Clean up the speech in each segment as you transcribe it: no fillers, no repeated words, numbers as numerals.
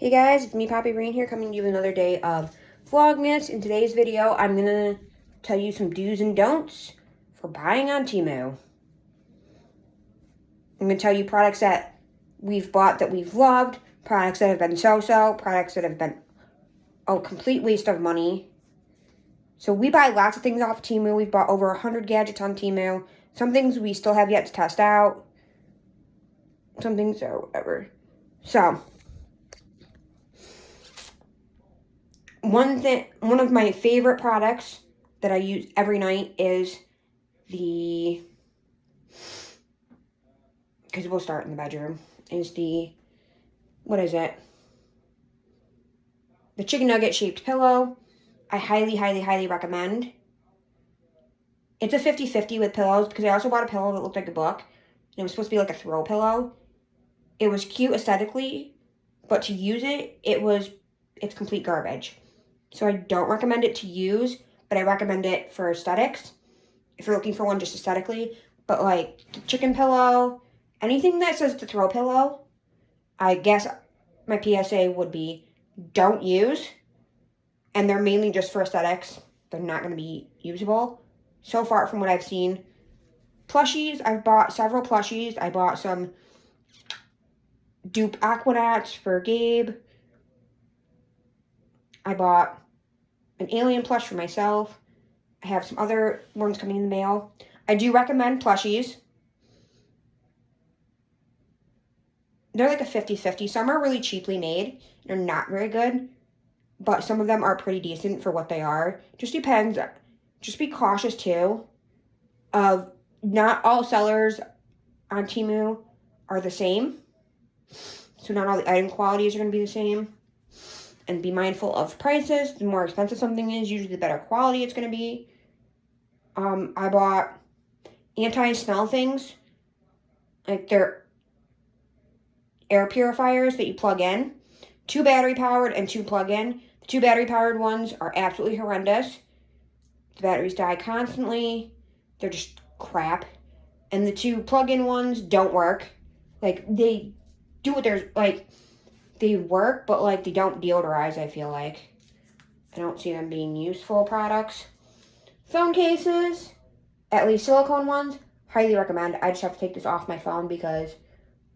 Hey guys, it's me, Poppy Rain here, coming to you with another day of Vlogmas. In today's video, I'm going to tell you some do's and don'ts for buying on Temu. I'm going to tell you products that we've bought that we've loved, products that have been so-so, products that have been a complete waste of money. So we buy lots of things off Temu. We've bought over 100 gadgets on Temu. Some things we still have yet to test out. Some things or whatever. So one of my favorite products that I use every night is because we'll start in the bedroom, is the chicken nugget shaped pillow. I highly recommend. It's a 50-50 with pillows because I also bought a pillow that looked like a book. And it was supposed to be like a throw pillow. It was cute aesthetically, but to use it, it's complete garbage. So I don't recommend it to use, but I recommend it for aesthetics. If you're looking for one just aesthetically. But like the chicken pillow, anything that says the throw pillow, I guess my PSA would be don't use. And they're mainly just for aesthetics. They're not going to be usable. So far from what I've seen. Plushies, I've bought several plushies. I bought some dupe aquanauts for Gabe. I bought an alien plush for myself. I have some other ones coming in the mail. I do recommend plushies. They're like a 50-50. Some are really cheaply made. They're not very good. But some of them are pretty decent for what they are. Just depends. Just be cautious too of not all sellers on Temu are the same. So not all the item qualities are going to be the same. And be mindful of prices. The more expensive something is, usually the better quality it's going to be. I bought anti-smell things. Like they're air purifiers that you plug in. 2 battery powered and 2 plug-in. The 2 battery powered ones are absolutely horrendous. The batteries die constantly. They're just crap. And the 2 plug-in ones don't work. Like they do what they're like. They work, but like they don't deodorize, I feel like. I don't see them being useful products. Phone cases, at least silicone ones, highly recommend. I just have to take this off my phone because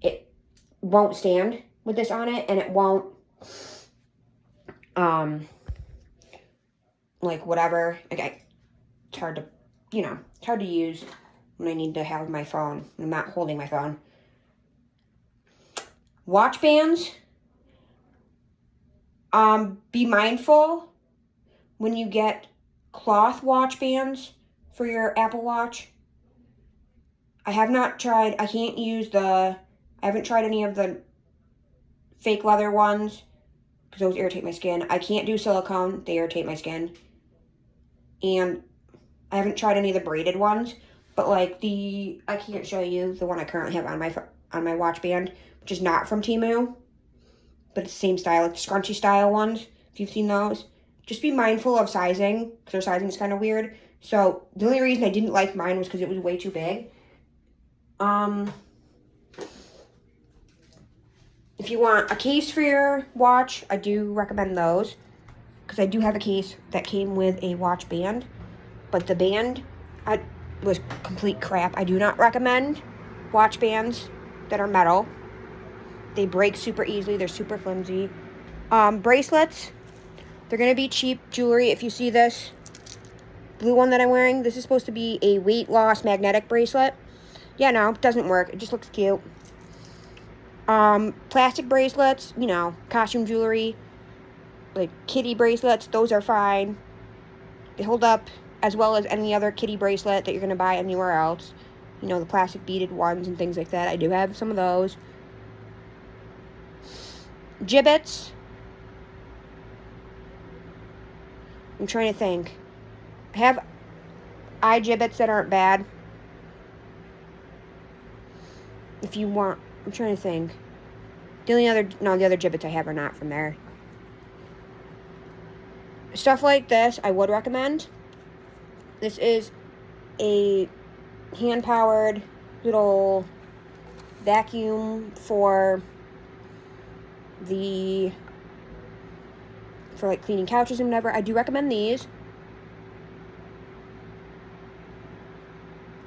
it won't stand with this on it, and it won't, like whatever. Okay, it's hard to, it's hard to use when I need to have my phone. I'm not holding my phone. Watch bands. Be mindful when you get cloth watch bands for your Apple Watch. I haven't tried any of the fake leather ones because those irritate my skin. I can't do silicone. They irritate my skin. And I haven't tried any of the braided ones, but like I can't show you the one I currently have on my watch band, which is not from Temu. But it's the same style, like the scrunchy style ones, if you've seen those. Just be mindful of sizing, because their sizing is kind of weird. So, the only reason I didn't like mine was because it was way too big. If you want a case for your watch, I do recommend those. Because I do have a case that came with a watch band. But the band was complete crap. I do not recommend watch bands that are metal. They break super easily. They're super flimsy. Bracelets. They're going to be cheap jewelry. If you see this blue one that I'm wearing, this is supposed to be a weight loss magnetic bracelet. Yeah, no, it doesn't work. It just looks cute. Plastic bracelets, costume jewelry. Like kitty bracelets, those are fine. They hold up as well as any other kitty bracelet that you're going to buy anywhere else. The plastic beaded ones and things like that. I do have some of those. Gibbets. I'm trying to think. I have eye gibbets that aren't bad. If you want, I'm trying to think. The other gibbets I have are not from there. Stuff like this, I would recommend. This is a hand-powered little vacuum for the for like cleaning couches and whatever. I do recommend these.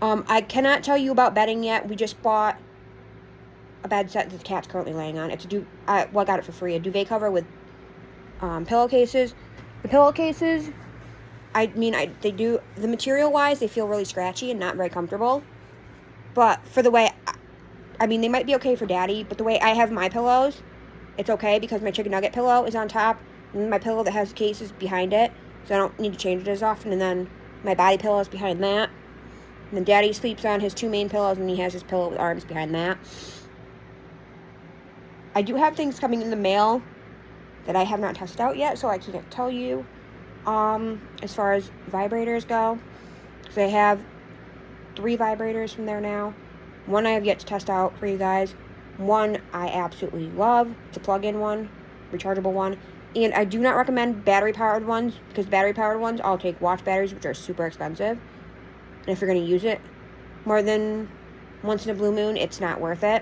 I cannot tell you about bedding yet. We just bought a bed set that the cat's currently laying on. It's I got it for free. A duvet cover with pillowcases. The pillowcases, they do, the material-wise, they feel really scratchy and not very comfortable. But for the way, they might be okay for Daddy, but the way I have my pillows, it's okay because my chicken nugget pillow is on top, and my pillow that has the case is behind it, so I don't need to change it as often, and then my body pillow is behind that. And then Daddy sleeps on his two main pillows, and he has his pillow with arms behind that. I do have things coming in the mail that I have not tested out yet, so I can't tell you as far as vibrators go. Because I have 3 vibrators from there now. One I have yet to test out for you guys. One I absolutely love. It's a plug-in one, rechargeable one. And I do not recommend battery-powered ones, because battery-powered ones all take watch batteries, which are super expensive. And if you're going to use it more than once in a blue moon, it's not worth it.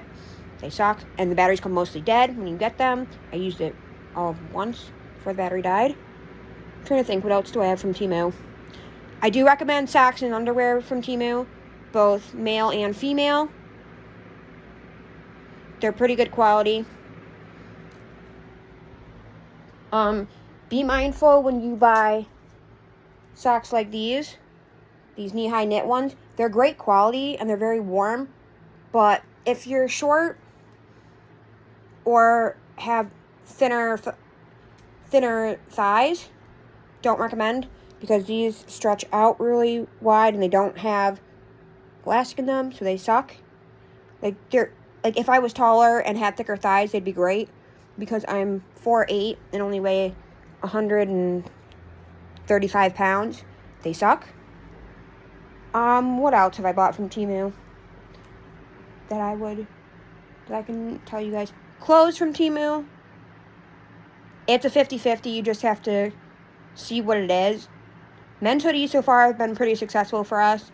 They suck, and the batteries come mostly dead when you get them. I used it all once before the battery died. I'm trying to think, what else do I have from Temu? I do recommend socks and underwear from Temu, both male and female. They're pretty good quality. Be mindful when you buy socks like these knee-high knit ones. They're great quality and they're very warm, but if you're short or have thinner thighs, don't recommend, because these stretch out really wide and they don't have elastic in them, so they suck. Like if I was taller and had thicker thighs, they'd be great, because I'm 4'8" and only weigh 135 pounds. They suck. What else have I bought from Temu that I can tell you guys? Clothes from Temu. It's a 50-50. You just have to see what it is. Men's hoodies so far have been pretty successful for us.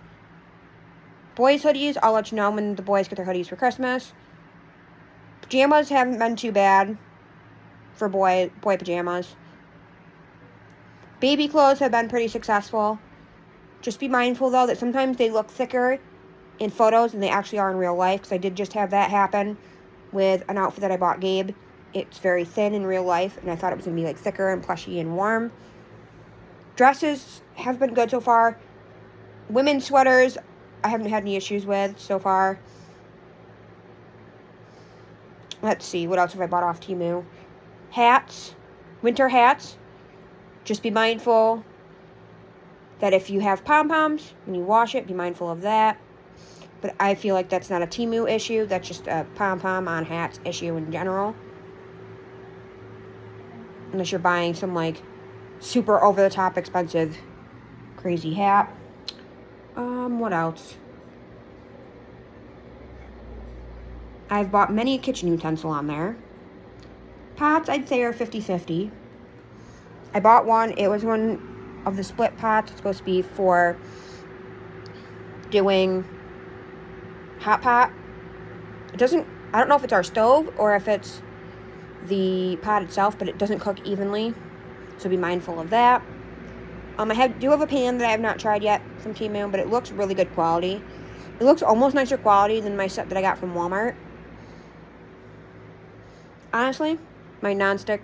Boys' hoodies, I'll let you know when the boys get their hoodies for Christmas. Pajamas haven't been too bad for boy pajamas. Baby clothes have been pretty successful. Just be mindful, though, that sometimes they look thicker in photos than they actually are in real life, because I did just have that happen with an outfit that I bought Gabe. It's very thin in real life, and I thought it was going to be like thicker and plushy and warm. Dresses have been good so far. Women's sweaters, I haven't had any issues with so far. Let's see, what else have I bought off Temu? Hats, winter hats. Just be mindful that if you have pom-poms, when you wash it, be mindful of that. But I feel like that's not a Temu issue. That's just a pom-pom on hats issue in general. Unless you're buying some, like, super over-the-top expensive crazy hat. What else? I've bought many kitchen utensil on there. Pots, I'd say, are 50-50. I bought one. It was one of the split pots. It's supposed to be for doing hot pot. I don't know if it's our stove or if it's the pot itself, but it doesn't cook evenly, so be mindful of that. I do have a pan that I have not tried yet from Temu, but it looks really good quality. It looks almost nicer quality than my set that I got from Walmart. Honestly, my nonstick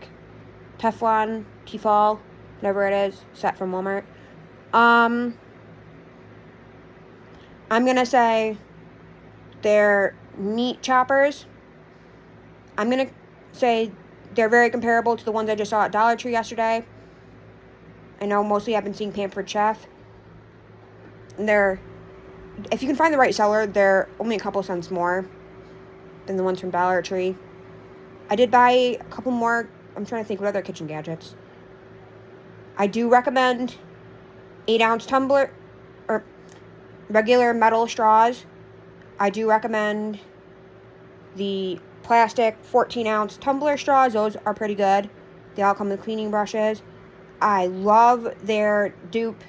Teflon, Tefal, whatever it is, set from Walmart. I'm gonna say they're meat choppers. I'm gonna say they're very comparable to the ones I just saw at Dollar Tree yesterday. I know mostly I've been seeing Pampered Chef. If you can find the right seller, they're only a couple cents more than the ones from Dollar Tree. I did buy a couple more. I'm trying to think what other kitchen gadgets. I do recommend 8-ounce tumbler or regular metal straws. I do recommend the plastic 14-ounce tumbler straws. Those are pretty good. They all come with cleaning brushes. I love their dupe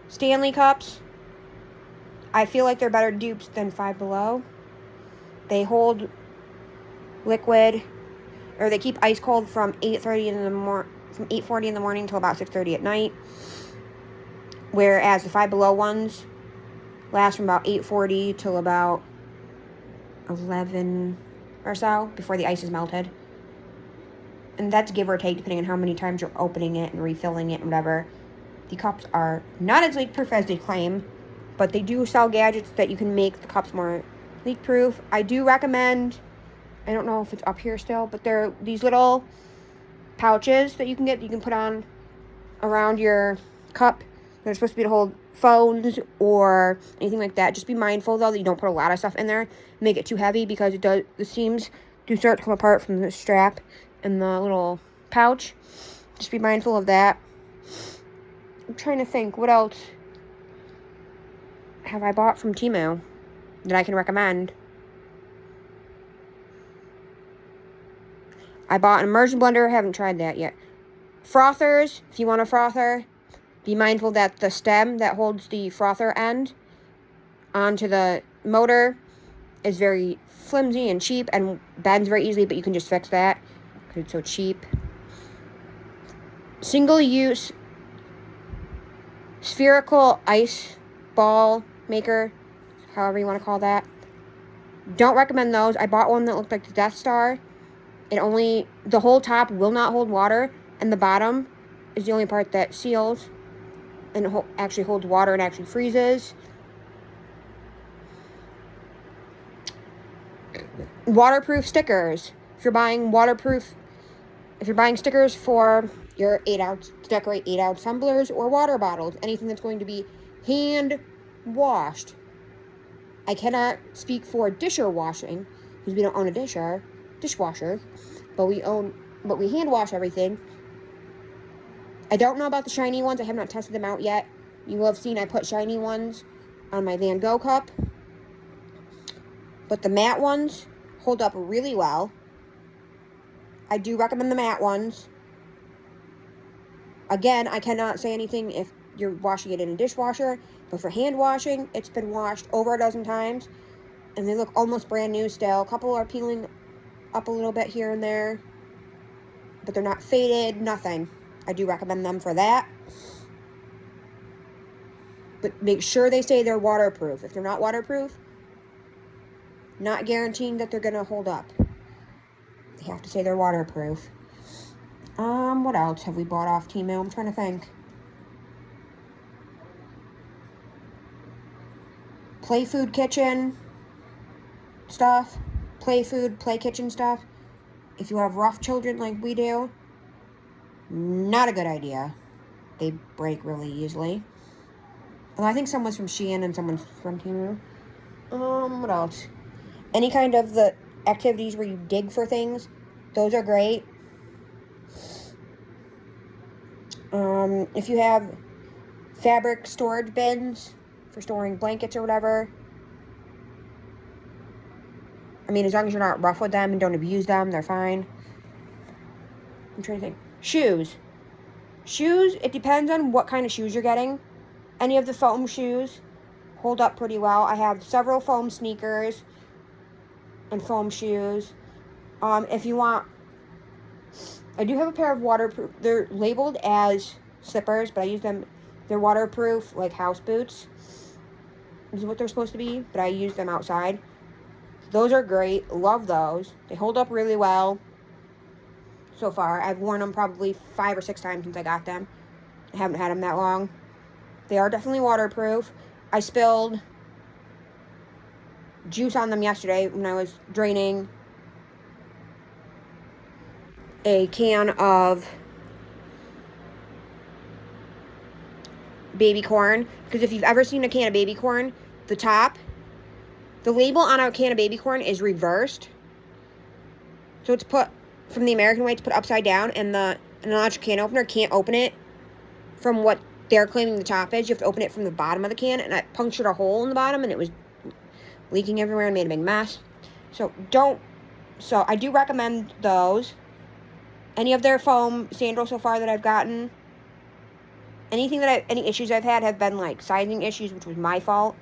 Stanley cups. I feel like they're better dupes than Five Below. They hold liquid, or they keep ice cold from 8:30 in the from 8:40 in the morning till about 6:30 at night. Whereas the Five Below ones last from about 8:40 till about 11 or so before the ice is melted. And that's give or take depending on how many times you're opening it and refilling it and whatever. The cups are not as leak-proof as they claim, but they do sell gadgets that you can make the cups more leak-proof. I do recommend, I don't know if it's up here still, but they're these little pouches that you can get, that you can put on around your cup. They're supposed to be to hold phones or anything like that. Just be mindful, though, that you don't put a lot of stuff in there. Make it too heavy because the seams do start to come apart from the strap and the little pouch. Just be mindful of that. I'm trying to think, what else have I bought from Temu that I can recommend? I bought an immersion blender. Haven't tried that yet. Frothers, if you want a frother, be mindful that the stem that holds the frother end onto the motor is very flimsy and cheap and bends very easily, but you can just fix that because it's so cheap. Single-use spherical ice ball maker, however you want to call that. Don't recommend those. I bought one that looked like the Death Star. The whole top will not hold water, and the bottom is the only part that seals and actually holds water and actually freezes. Waterproof stickers. If you're buying stickers for your 8-ounce, to decorate 8-ounce tumblers or water bottles, anything that's going to be hand washed. I cannot speak for disher washing because we don't own a dishwasher, but we hand wash everything. I don't know about the shiny ones. I have not tested them out yet. You will have seen I put shiny ones on my Van Gogh cup. But the matte ones hold up really well. I do recommend the matte ones. Again, I cannot say anything if you're washing it in a dishwasher, but for hand washing, it's been washed over a dozen times, and they look almost brand new still. A couple are peeling up a little bit here and there, but they're not faded, nothing. I do recommend them for that. But make sure they say they're waterproof. If they're not waterproof, not guaranteeing that they're going to hold up. They have to say they're waterproof. What else have we bought off Temu? I'm trying to think. Play food kitchen stuff. Play kitchen stuff. If you have rough children like we do, not a good idea. They break really easily. Well, I think some was from Shein and someone's from Temu. What else? Any kind of the activities where you dig for things, those are great. If you have fabric storage bins for storing blankets or whatever, I mean, as long as you're not rough with them and don't abuse them, they're fine. I'm trying to think. Shoes, it depends on what kind of shoes you're getting. Any of the foam shoes hold up pretty well. I have several foam sneakers and foam shoes. If you want, I do have a pair of waterproof, they're labeled as slippers, but I use them, they're waterproof, like house boots. This is what they're supposed to be, but I use them outside. Those are great. Love those. They hold up really well so far. I've worn them probably 5 or 6 times since I got them. I haven't had them that long. They are definitely waterproof. I spilled juice on them yesterday when I was draining a can of baby corn. Because if you've ever seen a can of baby corn, the label on a can of baby corn is reversed. So it's put, from the American way, it's put upside down, and an electric can opener can't open it from what they're claiming the top is. You have to open it from the bottom of the can, and I punctured a hole in the bottom, and it was leaking everywhere and made a big mess. So I do recommend those. Any of their foam sandals so far that I've gotten, any issues I've had have been like sizing issues, which was my fault.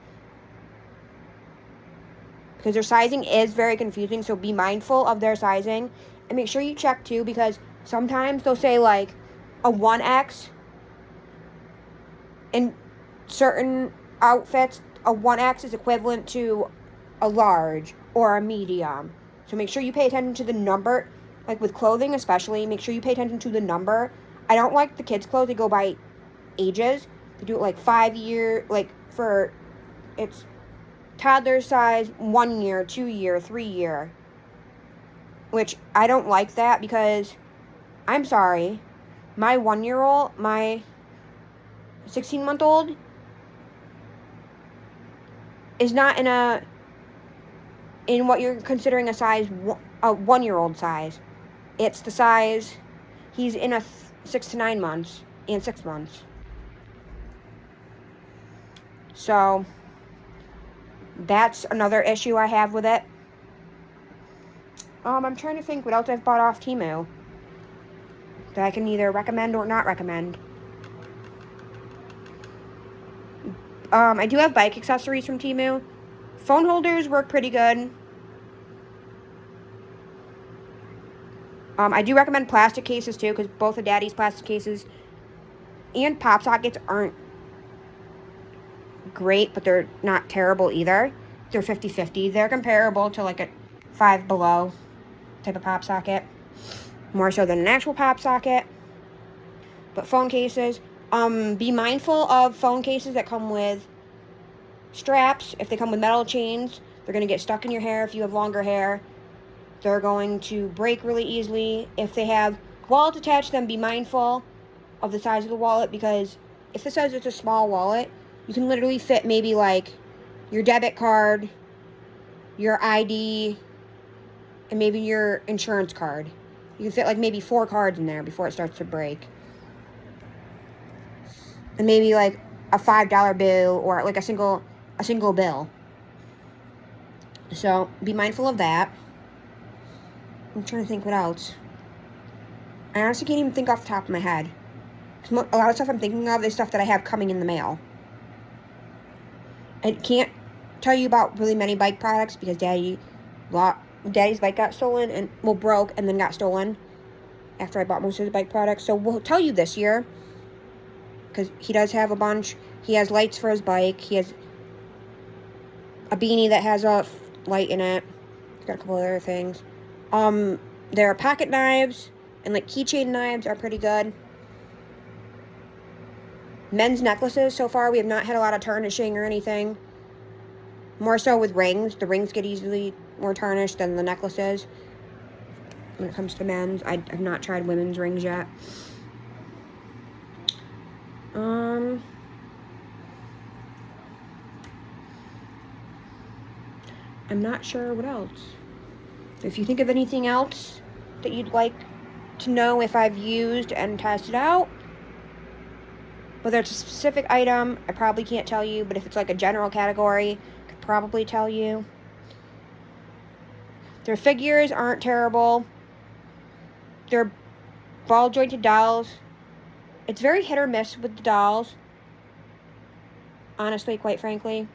Because their sizing is very confusing, so be mindful of their sizing. And make sure you check too, because sometimes they'll say like a 1X. In certain outfits, a 1X is equivalent to a large or a medium. So make sure you pay attention to the number. Like with clothing especially, make sure you pay attention to the number. I don't like the kids' clothes. They go by ages. They do it like 5 year, like for, it's toddler size, 1 year, 2 year, 3 year. Which I don't like that because, I'm sorry, my 1-year-old, my 16-month-old is not in what you're considering a 1-year-old size. It's the size, he's in a 6 to 9 months and 6 months. So that's another issue I have with it. I'm trying to think what else I've bought off Temu that I can either recommend or not recommend. I do have bike accessories from Temu. Phone holders work pretty good. I do recommend plastic cases too, because both of Daddy's plastic cases and pop sockets aren't great, but they're not terrible either. They're 50-50. They're comparable to like a Five Below type of pop socket. More so than an actual pop socket. But phone cases, be mindful of phone cases that come with straps. If they come with metal chains, they're going to get stuck in your hair if you have longer hair. They're going to break really easily. If they have wallets attached to them, be mindful of the size of the wallet, because if it says it's a small wallet, you can literally fit maybe like your debit card, your ID, and maybe your insurance card. You can fit like maybe 4 cards in there before it starts to break. And maybe like a $5 bill or like a single bill. So be mindful of that. I'm trying to think what else. I honestly can't even think off the top of my head. A lot of stuff I'm thinking of is stuff that I have coming in the mail. I can't tell you about really many bike products because Daddy's bike got stolen and, well, broke and then got stolen after I bought most of the bike products. So we'll tell you this year, because he does have a bunch. He has lights for his bike. He has a beanie that has a light in it. He's got a couple other things. There are pocket knives and like keychain knives are pretty good. Men's necklaces, so far we have not had a lot of tarnishing or anything. More so with rings. The rings get easily more tarnished than the necklaces. When it comes to men's, I've not tried women's rings yet. I'm not sure what else. If you think of anything else that you'd like to know if I've used and tested out, whether it's a specific item, I probably can't tell you, but if it's like a general category, I could probably tell you. Their figures aren't terrible. They're ball-jointed dolls. It's very hit or miss with the dolls. Honestly, quite frankly.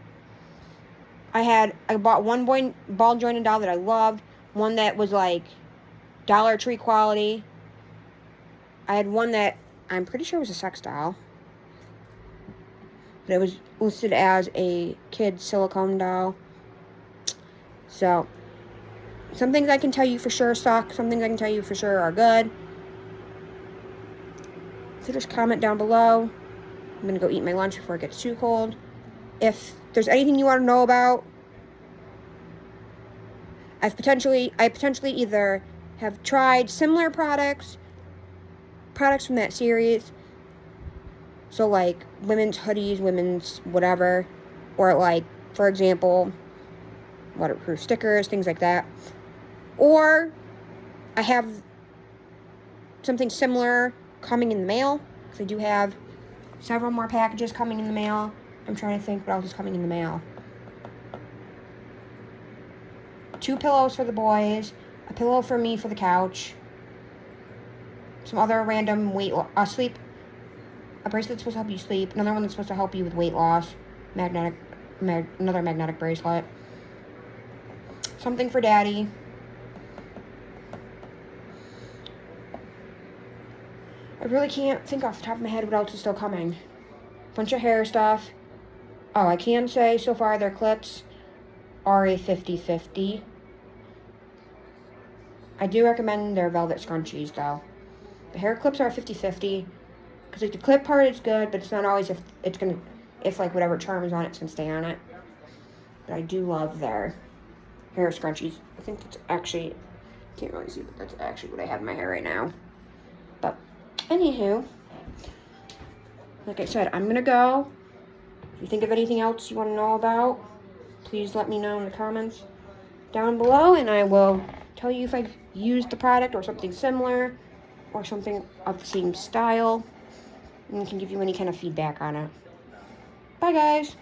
I bought one ball-jointed doll that I loved. One that was like Dollar Tree quality. I had one that I'm pretty sure was a sex doll. But it was listed as a kid's silicone doll. So, some things I can tell you for sure suck. Some things I can tell you for sure are good. So just comment down below. I'm going to go eat my lunch before it gets too cold. If there's anything you want to know about, I potentially either have tried similar products from that series. So like women's hoodies, women's whatever, or like, for example, waterproof stickers, things like that. Or I have something similar coming in the mail, because I do have several more packages coming in the mail. I'm trying to think what else is coming in the mail. 2 pillows for the boys, a pillow for me for the couch, some other random sleep, a bracelet that's supposed to help you sleep, another one that's supposed to help you with weight loss, another magnetic bracelet, something for Daddy, I really can't think off the top of my head what else is still coming. Bunch of hair stuff. Oh, I can say so far their clips are a 50-50. I do recommend their velvet scrunchies though. The hair clips are 50-50. Because like the clip part is good, but it's not always if like whatever charm is on it, it's gonna stay on it. But I do love their hair scrunchies. I think that's actually, can't really see, but that's actually what I have in my hair right now. But anywho, like I said, I'm gonna go. If you think of anything else you want to know about, please let me know in the comments down below, and I will tell you if I've used the product or something similar or something of the same style, and can give you any kind of feedback on it. Bye guys!